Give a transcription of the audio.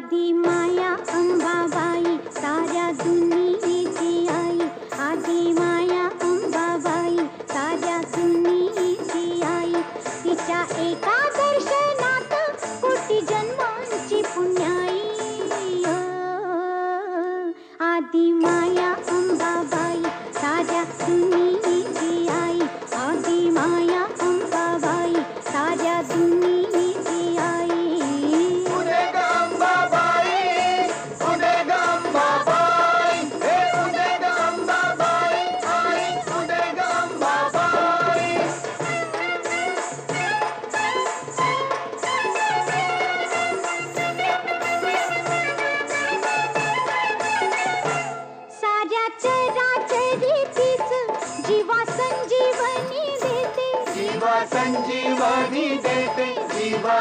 आदि माया अंबाबाई साऱ्या दुनियेची आई, आदि माया अंबाबाई साऱ्या दुनियेची आई. तिच्या एका दर्शनात कोटी जन्मांची पुण्याई. आदि माया अंबाबाई साऱ्या दुनियेची आई, आदि माया अंबाबाई साऱ्या दुनियेची आई. उदे ग अंबाबाई, उदे ग अंबाबाई, हे उदे ग अंबाबाई, आई उदे ग अंबाबाई. साऱ्या चराचरी तीच जीवा संजीवनी देते, जीवा संजीवनी देते, जीवा